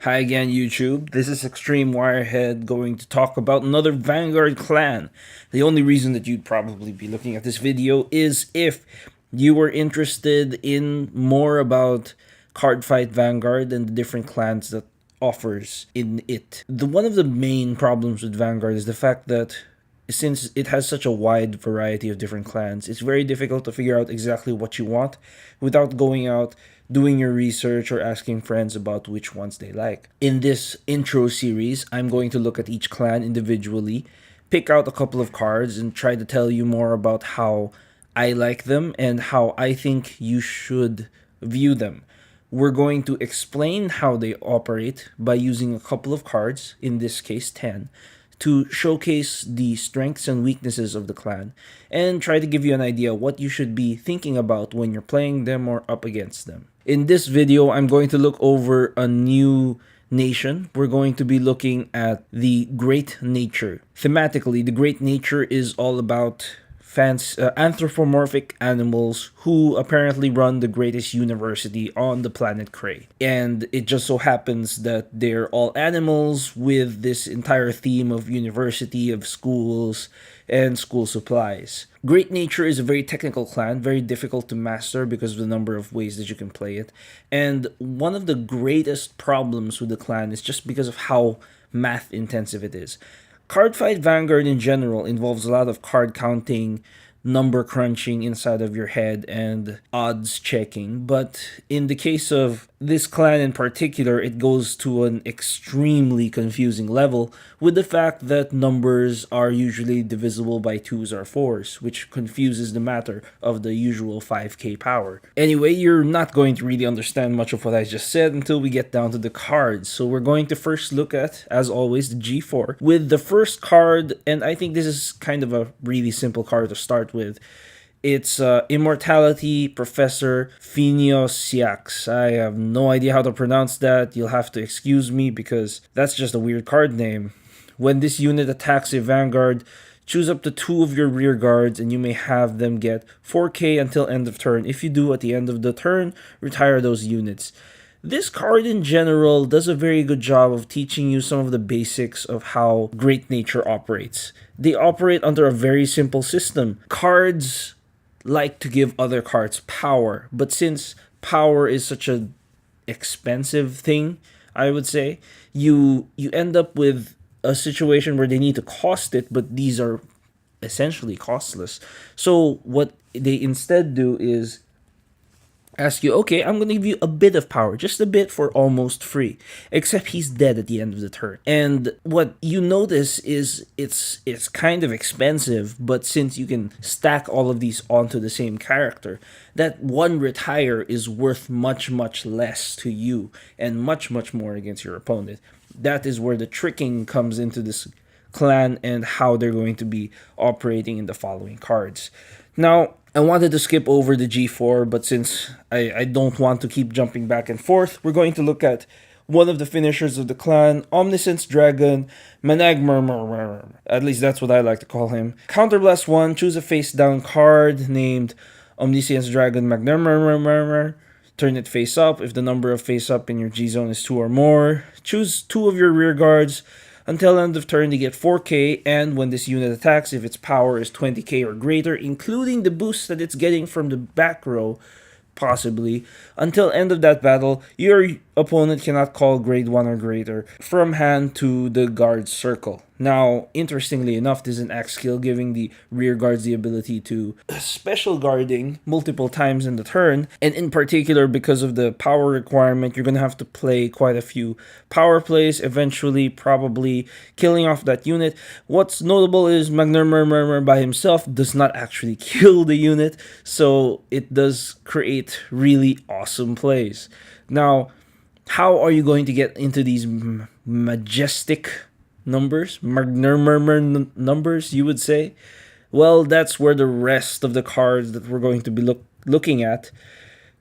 Hi again, YouTube. This is extremewirehead going to talk about another Vanguard clan. The only reason that you'd probably be looking at this video is if you were interested in more about Cardfight Vanguard and the different clans that offers in it. One of the main problems with Vanguard is the fact that since it has such a wide variety of different clans, it's very difficult to figure out exactly what you want without going out, doing your research, or asking friends about which ones they like. In this intro series, I'm going to look at each clan individually, pick out a couple of cards, and try to tell you more about how I like them and how I think you should view them. We're going to explain how they operate by using a couple of cards, in this case 10, to showcase the strengths and weaknesses of the clan and try to give you an idea what you should be thinking about when you're playing them or up against them. In this video, I'm going to look over a new nation. We're going to be looking at the Great Nature. Thematically, the Great Nature is all about anthropomorphic animals who apparently run the greatest university on the planet Krei. And it just so happens that they're all animals with this entire theme of university, of schools, and school supplies. Great Nature is a very technical clan, very difficult to master because of the number of ways that you can play it. And one of the greatest problems with the clan is just because of how math intensive it is. Cardfight Vanguard in general involves a lot of card counting, number crunching inside of your head, and odds checking. But in the case of this clan in particular, it goes to an extremely confusing level with the fact that numbers are usually divisible by 2s or 4s, which confuses the matter of the usual 5k power. Anyway, you're not going to really understand much of what I just said until we get down to the cards. So we're going to first look at, as always, the G4 with the first card, and I think this is kind of a really simple card to start with. It's Immortality Professor Phiniosiax. I have no idea how to pronounce that. You'll have to excuse me because that's just a weird card name. When this unit attacks a Vanguard, choose up to 2 of your rear guards and you may have them get 4k until end of turn. If you do, at the end of the turn, retire those units. This card in general does a very good job of teaching you some of the basics of how Great Nature operates. They operate under a very simple system. Cards like to give other cards power, but since power is such a expensive thing, I would say, you end up with a situation where they need to cost it, but these are essentially costless. So what they instead do is ask you, okay, I'm going to give you a bit of power, just a bit for almost free, except he's dead at the end of the turn. And what you notice is it's kind of expensive, but since you can stack all of these onto the same character, that one retire is worth much, much less to you and much, much more against your opponent. That is where the tricking comes into this clan and how they're going to be operating in the following cards. Now, I wanted to skip over the G4, but since I don't want to keep jumping back and forth, we're going to look at one of the finishers of the clan, Omniscience Dragon, Managmurmur. At least that's what I like to call him. Counterblast 1, choose a face-down card named Omniscience Dragon Magnurmurmur. Turn it face up. If the number of face up in your G zone is 2 or more, choose 2 of your rear guards. Until end of turn, they get 4k, and when this unit attacks, if its power is 20k or greater, including the boost that it's getting from the back row, possibly, until end of that battle, your opponent cannot call grade 1 or greater from hand to the guard circle. Now, interestingly enough, this is an axe skill giving the rear guards the ability to special guarding multiple times in the turn, and in particular, because of the power requirement, you're going to have to play quite a few power plays, eventually probably killing off that unit. What's notable is Magnurmurmur by himself does not actually kill the unit, so it does create really awesome plays. Now, how are you going to get into these majestic numbers, Magnurmurmur numbers, you would say? Well, that's where the rest of the cards that we're going to be looking at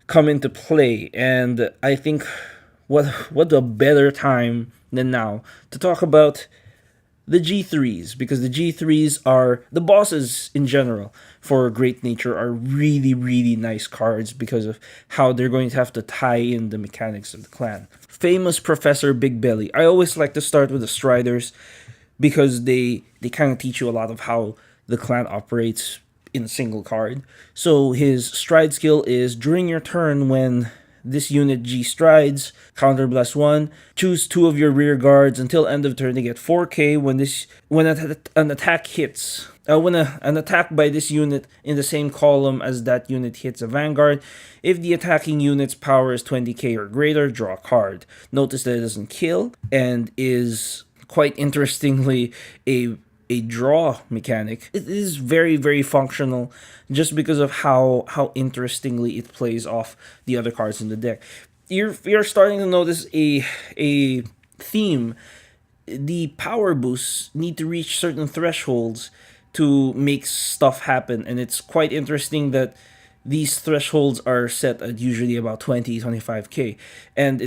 come into play, and I think what a better time than now to talk about the G3s, because the G3s are the bosses in general for Great Nature, are really, really nice cards because of how they're going to have to tie in the mechanics of the clan. Famous Professor Big Belly. I always like to start with the Striders because they kind of teach you a lot of how the clan operates in a single card. So his stride skill is during your turn when this unit G strides, counterblast 1, choose 2 of your rear guards until end of turn. They get 4k when an attack hits. An attack by this unit in the same column as that unit hits a Vanguard, if the attacking unit's power is 20k or greater, draw a card. Notice that it doesn't kill and is quite interestingly a draw mechanic. It is very, very functional just because of how interestingly it plays off the other cards in the deck. You're starting to notice a theme. The power boosts need to reach certain thresholds to make stuff happen, and it's quite interesting that these thresholds are set at usually about 20-25k, and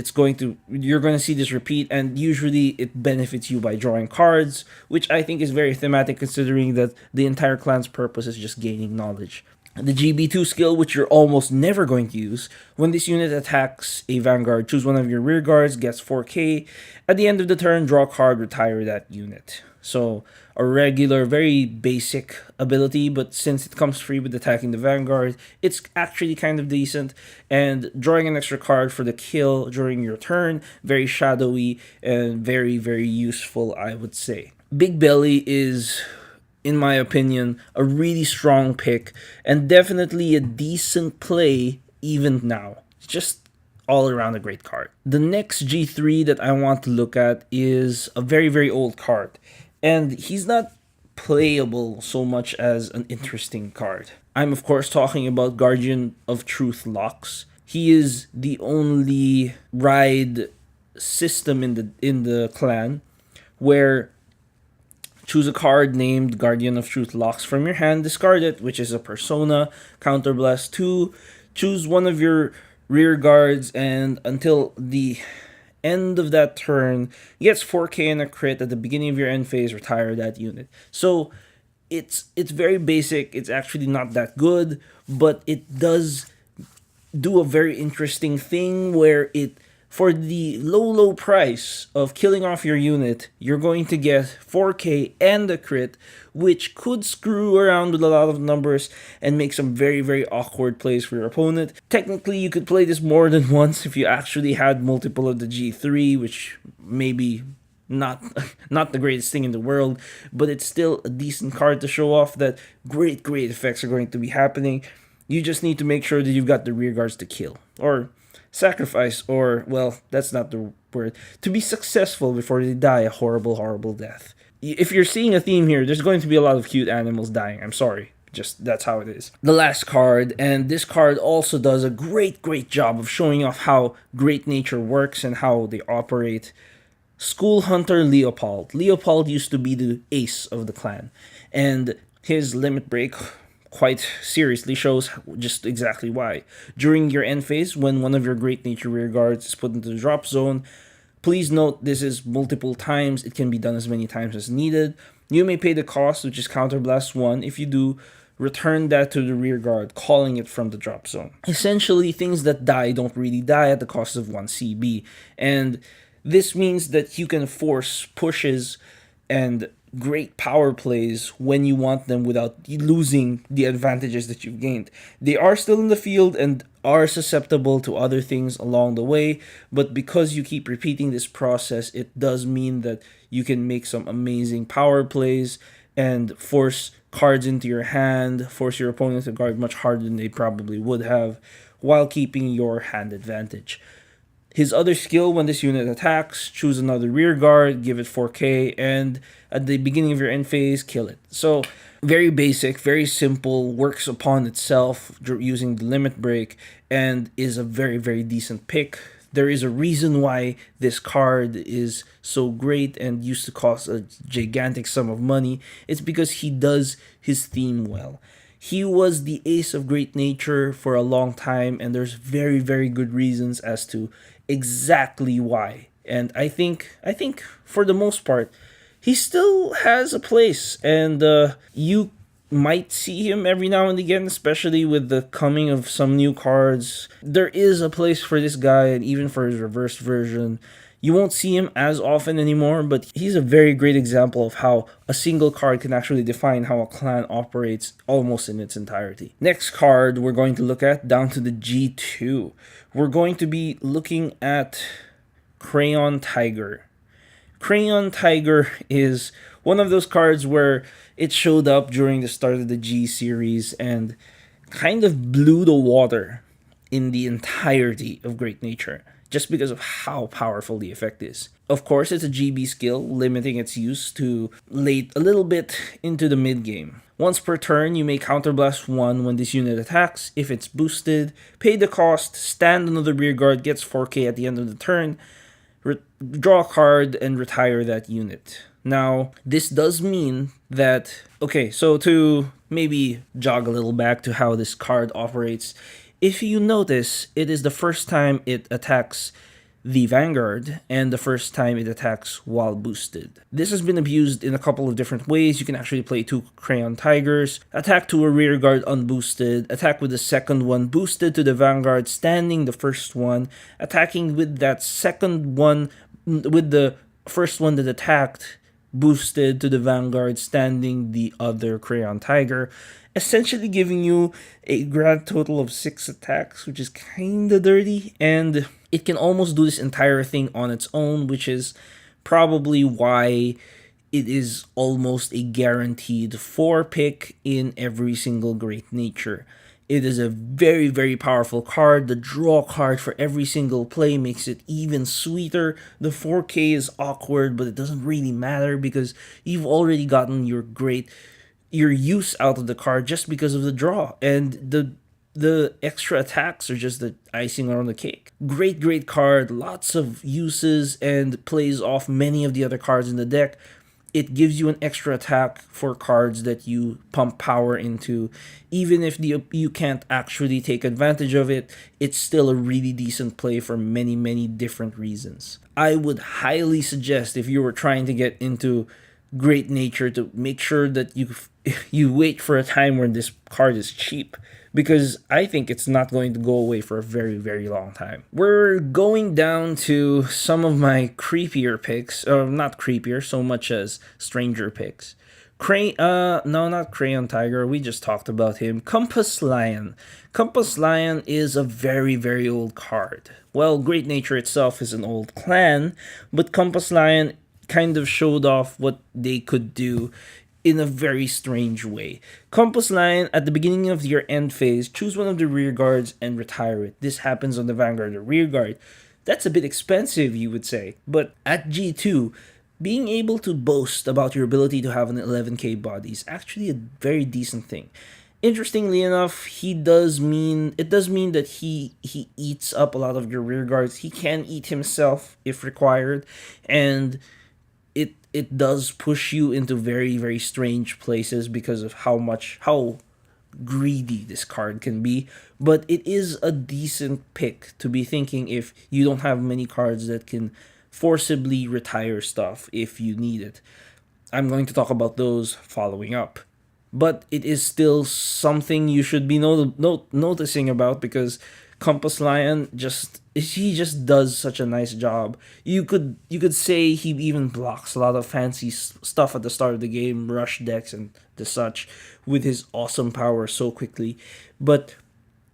you're going to see this repeat, and usually it benefits you by drawing cards, which I think is very thematic considering that the entire clan's purpose is just gaining knowledge. The GB2 skill, which you're almost never going to use, when this unit attacks a Vanguard, choose one of your rear guards, gets 4k. At the end of the turn, draw a card, retire that unit. So, a regular, very basic ability, but since it comes free with attacking the Vanguard, it's actually kind of decent. And drawing an extra card for the kill during your turn, very shadowy and very, very useful, I would say. Big Belly is, in my opinion, a really strong pick and definitely a decent play even now. Just all around a great card. The next G3 that I want to look at is a very, very old card. And he's not playable so much as an interesting card. I'm of course talking about Guardian of Truth Locks. He is the only ride system in the clan where choose a card named Guardian of Truth Locks from your hand, discard it, which is a persona, counterblast 2, choose one of your rear guards, and until the end of that turn, gets 4k and a crit. At the beginning of your end phase, retire that unit. So it's very basic. It's actually not that good, but it does do a very interesting thing where for the low price of killing off your unit, you're going to get 4k and a crit, which could screw around with a lot of numbers and make some very, very awkward plays for your opponent. Technically, you could play this more than once if you actually had multiple of the G3, which maybe not the greatest thing in the world, but it's still a decent card to show off that great effects are going to be happening. You just need to make sure that you've got the rear guards to kill, or sacrifice, or, well, that's not the word, to be successful before they die a horrible death. If you're seeing a theme here, there's going to be a lot of cute animals dying. I'm sorry. Just, that's how it is. The last card, and this card also does a great job of showing off how Great Nature works and how they operate. School Hunter Leopold. Leopold used to be the ace of the clan, and his limit break quite seriously shows just exactly why. During your end phase, when one of your Great Nature rear guards is put into the drop zone, please note this is multiple times. It can be done as many times as needed. You may pay the cost, which is counterblast 1. If you do, return that to the rear guard, calling it from the drop zone. Essentially, things that die don't really die at the cost of 1 CB, and this means that you can force pushes and great power plays when you want them without losing the advantages that you've gained. They are still in the field and are susceptible to other things along the way, but because you keep repeating this process, it does mean that you can make some amazing power plays and force cards into your hand, force your opponent to guard much harder than they probably would have, while keeping your hand advantage. His other skill, when this unit attacks, choose another rear guard, give it 4k, and at the beginning of your end phase, kill it. So, very basic, very simple, works upon itself using the limit break, and is a very decent pick. There is a reason why this card is so great and used to cost a gigantic sum of money. It's because he does his theme well. He was the ace of Great Nature for a long time, and there's very good reasons as to exactly why. And I think for the most part, he still has a place, and you might see him every now and again, especially with the coming of some new cards. There is a place for this guy, and even for his reversed version. You won't see him as often anymore, but he's a very great example of how a single card can actually define how a clan operates almost in its entirety. Next card we're going to look at, down to the G2. We're going to be looking at Crayon Tiger. Crayon Tiger is one of those cards where it showed up during the start of the G series and kind of blew the water in the entirety of Great Nature, just because of how powerful the effect is. Of course, it's a GB skill, limiting its use to late a little bit into the mid game. Once per turn, you may counterblast 1 when this unit attacks. If it's boosted, pay the cost, stand another rearguard, gets 4k at the end of the turn, draw a card, and retire that unit. Now, this does mean that, okay, so to maybe jog a little back to how this card operates, if you notice, it is the first time it attacks the Vanguard and the first time it attacks while boosted. This has been abused in a couple of different ways. You can actually play 2 Crayon Tigers, attack to a rearguard unboosted, attack with the second one boosted to the Vanguard, standing the first one, attacking with that second one, with the first one that attacked, boosted to the Vanguard, standing the other Crayon Tiger, essentially giving you a grand total of 6 attacks, which is kinda dirty, and it can almost do this entire thing on its own, which is probably why it is almost a guaranteed 4 pick in every single Great Nature. It is a very, very powerful card. The draw card for every single play makes it even sweeter. The 4k is awkward, but it doesn't really matter because you've already gotten your use out of the card just because of the draw, and the extra attacks are just the icing on the cake. Great card, lots of uses, and plays off many of the other cards in the deck. It gives you an extra attack for cards that you pump power into. Even if you can't actually take advantage of it, it's still a really decent play for many different reasons. I would highly suggest, if you were trying to get into Great Nature, to make sure that you wait for a time when this card is cheap, because I think it's not going to go away for a very long time. We're going down to some of my creepier picks, not creepier so much as stranger picks. No, not Crayon Tiger, we just talked about him. Compass Lion. Compass Lion is a very old card. Well, Great Nature itself is an old clan, but Compass Lion kind of showed off what they could do in a very strange way. Compass Lion, at the beginning of your end phase, choose one of the rear guards and retire it. This happens on the Vanguard or rear guard. That's a bit expensive, you would say, but at G2, being able to boast about your ability to have an 11k body is actually a very decent thing. Interestingly enough, it does mean that he eats up a lot of your rear guards. He can eat himself if required, and it does push you into very strange places because of how greedy this card can be. But it is a decent pick to be thinking if you don't have many cards that can forcibly retire stuff if you need it. I'm going to talk about those following up. But it is still something you should be noticing about, because Compass Lion just does such a nice job. You could say he even blocks a lot of fancy stuff at the start of the game, rush decks and the such, with his awesome power so quickly. But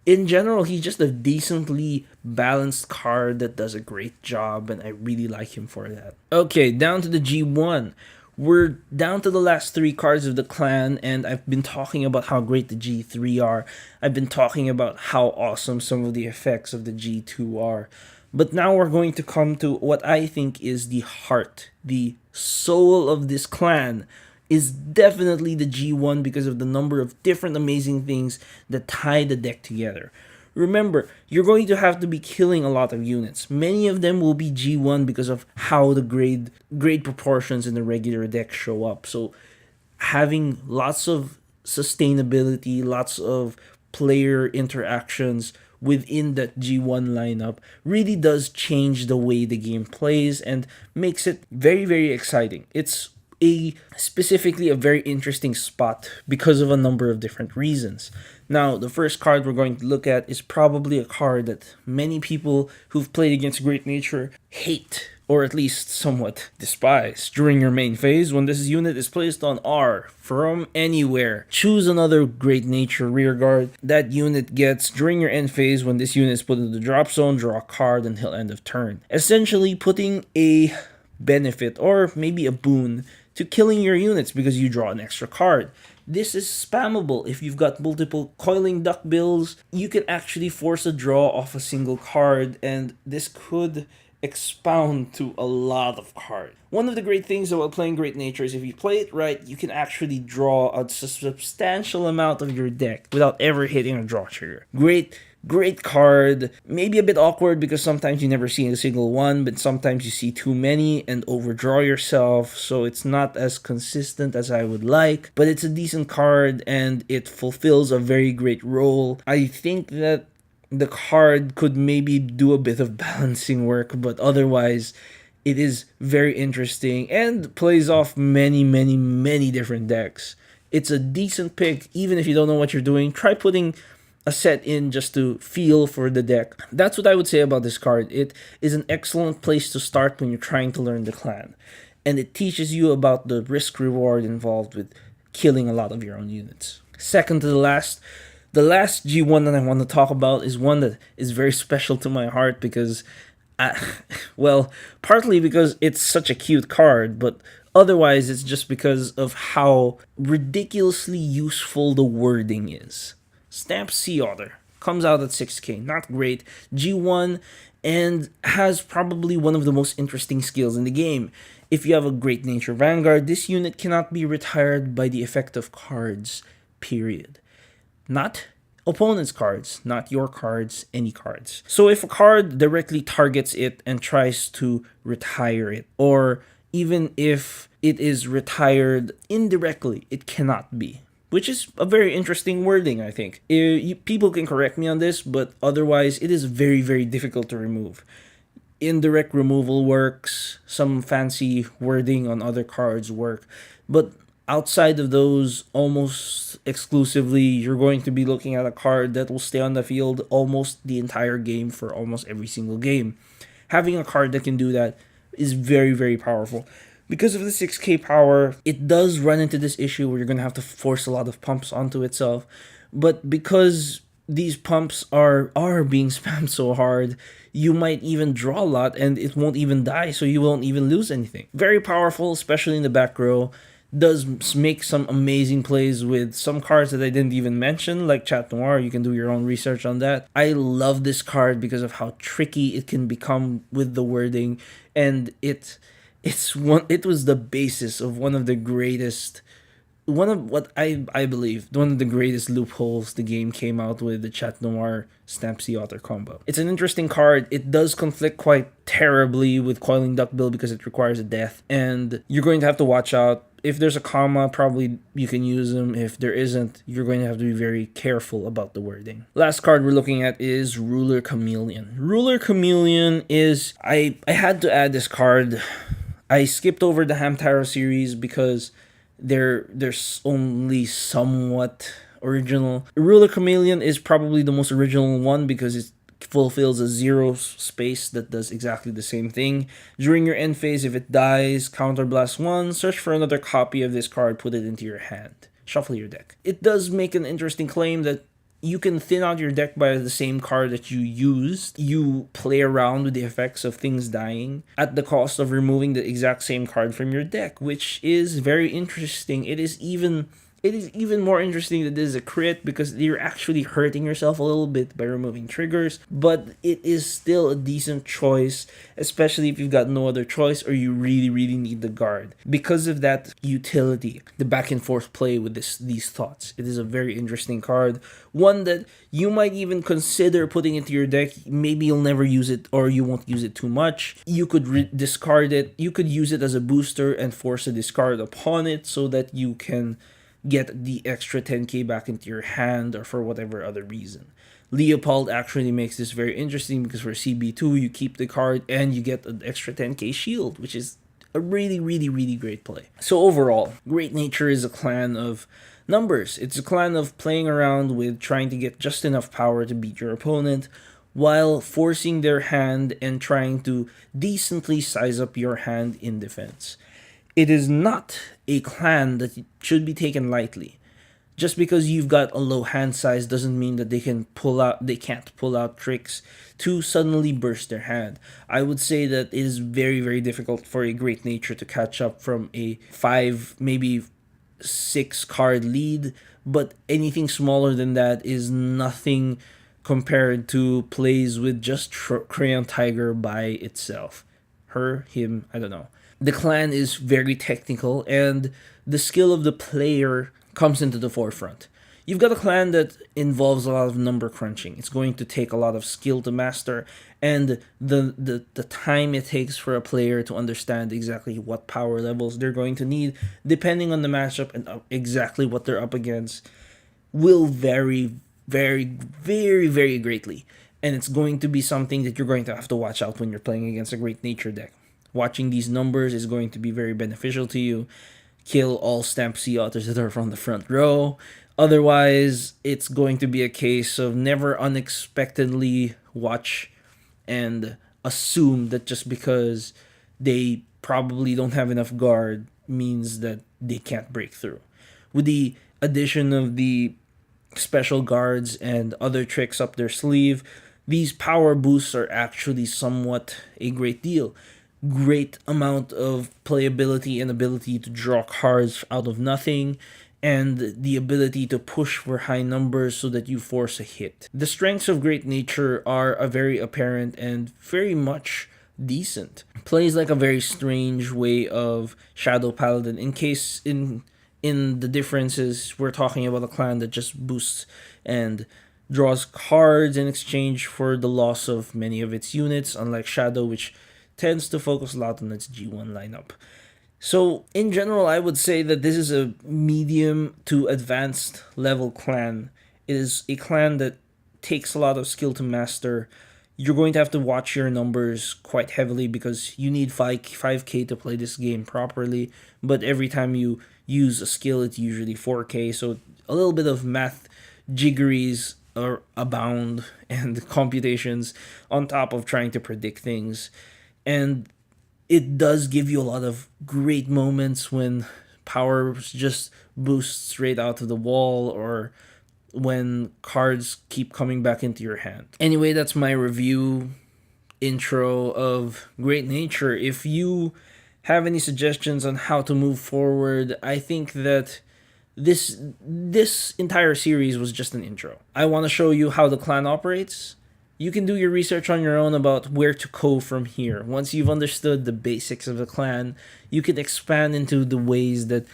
in general, he's just a decently balanced card that does a great job, and I really like him for that. Okay, down to the G1. We're down to the last 3 cards of the clan, and I've been talking about how great the G3 are. I've been talking about how awesome some of the effects of the G2 are. But now we're going to come to what I think is the heart, the soul of this clan, is definitely the G1 because of the number of different amazing things that tie the deck together. Remember, you're going to have to be killing a lot of units. Many of them will be G1 because of how the grade proportions in the regular deck show up. So having lots of sustainability, lots of player interactions within that G1 lineup really does change the way the game plays and makes it very exciting. It's specifically a very interesting spot because of a number of different reasons. Now, the first card we're going to look at is probably a card that many people who've played against Great Nature hate, or at least somewhat despise. During your main phase, when this unit is placed on R from anywhere, choose another Great Nature rearguard. That unit gets, during your end phase, when this unit is put into the drop zone, draw a card until end of turn. Essentially putting a benefit, or maybe a boon, to killing your units because you draw an extra card. This is spammable. If you've got multiple coiling duck bills, you can actually force a draw off a single card, and this could expound to a lot of cards. One of the great things about playing Great Nature is if you play it right, you can actually draw a substantial amount of your deck without ever hitting a draw trigger. Great card. Maybe a bit awkward because sometimes you never see a single one, but sometimes you see too many and overdraw yourself, so it's not as consistent as I would like, but it's a decent card and it fulfills a very great role. I think that the card could maybe do a bit of balancing work, but otherwise it is very interesting and plays off many different decks. It's a decent pick. Even if you don't know what you're doing, try putting a set in just to feel for the deck. That's what I would say about this card. It is an excellent place to start when you're trying to learn the clan, and it teaches you about the risk reward involved with killing a lot of your own units. Second to the last G1 that I want to talk about is one that is very special to my heart because, partly because it's such a cute card, but otherwise it's just because of how ridiculously useful the wording is. Stamp Sea Otter comes out at 6k, not great, G1, and has probably one of the most interesting skills in the game. If you have a Great Nature Vanguard, this unit cannot be retired by the effect of cards, period. Not opponent's cards, not your cards, any cards. So if a card directly targets it and tries to retire it, or even if it is retired indirectly, it cannot be. Which is a very interesting wording, I think. People can correct me on this, but otherwise it is very difficult to remove. Indirect removal works, some fancy wording on other cards work, but outside of those, almost exclusively, you're going to be looking at a card that will stay on the field almost the entire game for almost every single game. Having a card that can do that is very powerful. Because of the 6k power, it does run into this issue where you're going to have to force a lot of pumps onto itself. But because these pumps are being spammed so hard, you might even draw a lot and it won't even die, so you won't even lose anything. Very powerful, especially in the back row. Does make some amazing plays with some cards that I didn't even mention, like Chat Noir. You can do your own research on that. I love this card because of how tricky it can become with the wording, and it was the basis of one of the greatest loopholes the game came out with, the Chat Noir Stamp Sea Otter combo. It's an interesting card. It does conflict quite terribly with Coiling Duckbill because it requires a death, and you're going to have to watch out. If there's a comma, probably you can use them. If there isn't, you're going to have to be very careful about the wording. Last card we're looking at is Ruler Chameleon. Ruler Chameleon is... I had to add this card. I skipped over the Hamtaro series because there's only somewhat original. Ruler Chameleon is probably the most original one because it fulfills a 0 space that does exactly the same thing. During your end phase, if it dies, counterblast 1, search for another copy of this card, put it into your hand. Shuffle your deck. It does make an interesting claim that you can thin out your deck by the same card that you used. You play around with the effects of things dying at the cost of removing the exact same card from your deck, which is very interesting. It is even more interesting that this is a crit because you're actually hurting yourself a little bit by removing triggers, but it is still a decent choice, especially if you've got no other choice or you really need the guard. Because of that utility, the back and forth play with these thoughts, it is a very interesting card. One that you might even consider putting into your deck. Maybe you'll never use it or you won't use it too much. You could discard it. You could use it as a booster and force a discard upon it so that you can get the extra 10k back into your hand or for whatever other reason. Leopold actually makes this very interesting because for CB2 you keep the card and you get an extra 10k shield, which is a really, really, really great play. So overall, Great Nature is a clan of numbers. It's a clan of playing around with trying to get just enough power to beat your opponent, while forcing their hand and trying to decently size up your hand in defense. It is not a clan that should be taken lightly. Just because you've got a low hand size doesn't mean that they can't pull out tricks to suddenly burst their hand. I would say that it is very, very difficult for a Great Nature to catch up from a 5, maybe 6 card lead, but anything smaller than that is nothing compared to plays with just Crayon Tiger by itself. Her, him, I don't know. The clan is very technical, and the skill of the player comes into the forefront. You've got a clan that involves a lot of number crunching. It's going to take a lot of skill to master, and the time it takes for a player to understand exactly what power levels they're going to need, depending on the matchup and exactly what they're up against, will vary very, very, very greatly. And it's going to be something that you're going to have to watch out when you're playing against a Great Nature deck. Watching these numbers is going to be very beneficial to you. Kill all Stamp Sea Otters that are from the front row. Otherwise, it's going to be a case of never unexpectedly watch and assume that just because they probably don't have enough guard means that they can't break through. With the addition of the special guards and other tricks up their sleeve, these power boosts are actually somewhat a great deal. Great amount of playability and ability to draw cards out of nothing, and the ability to push for high numbers so that you force a hit. The strengths of Great Nature are a very apparent and very much decent. Plays like a very strange way of Shadow Paladin. In the differences, we're talking about a clan that just boosts and draws cards in exchange for the loss of many of its units, unlike Shadow, which tends to focus a lot on its G1 lineup. So, in general, I would say that this is a medium to advanced level clan. It is a clan that takes a lot of skill to master. You're going to have to watch your numbers quite heavily because you need 5k to play this game properly, but every time you use a skill, it's usually 4k, so a little bit of math jiggeries are abound and computations on top of trying to predict things. And it does give you a lot of great moments when power just boosts straight out of the wall, or when cards keep coming back into your hand. Anyway, that's my review intro of Great Nature. If you have any suggestions on how to move forward, I think that this entire series was just an intro. I want to show you how the clan operates. You can do your research on your own about where to go from here. Once you've understood the basics of the clan, you can expand into the ways that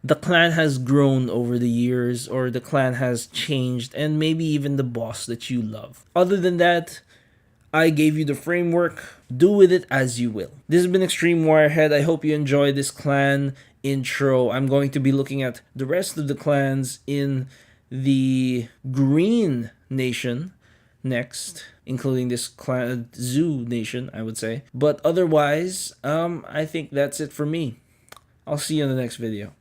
the clan has grown over the years, or the clan has changed, and maybe even the boss that you love. Other than that, I gave you the framework. Do with it as you will. This has been Extreme Wirehead. I hope you enjoyed this clan intro. I'm going to be looking at the rest of the clans in the Green Nation next, including this clan Zoo Nation, I would say. But otherwise, I think that's it for me. I'll see you in the next video.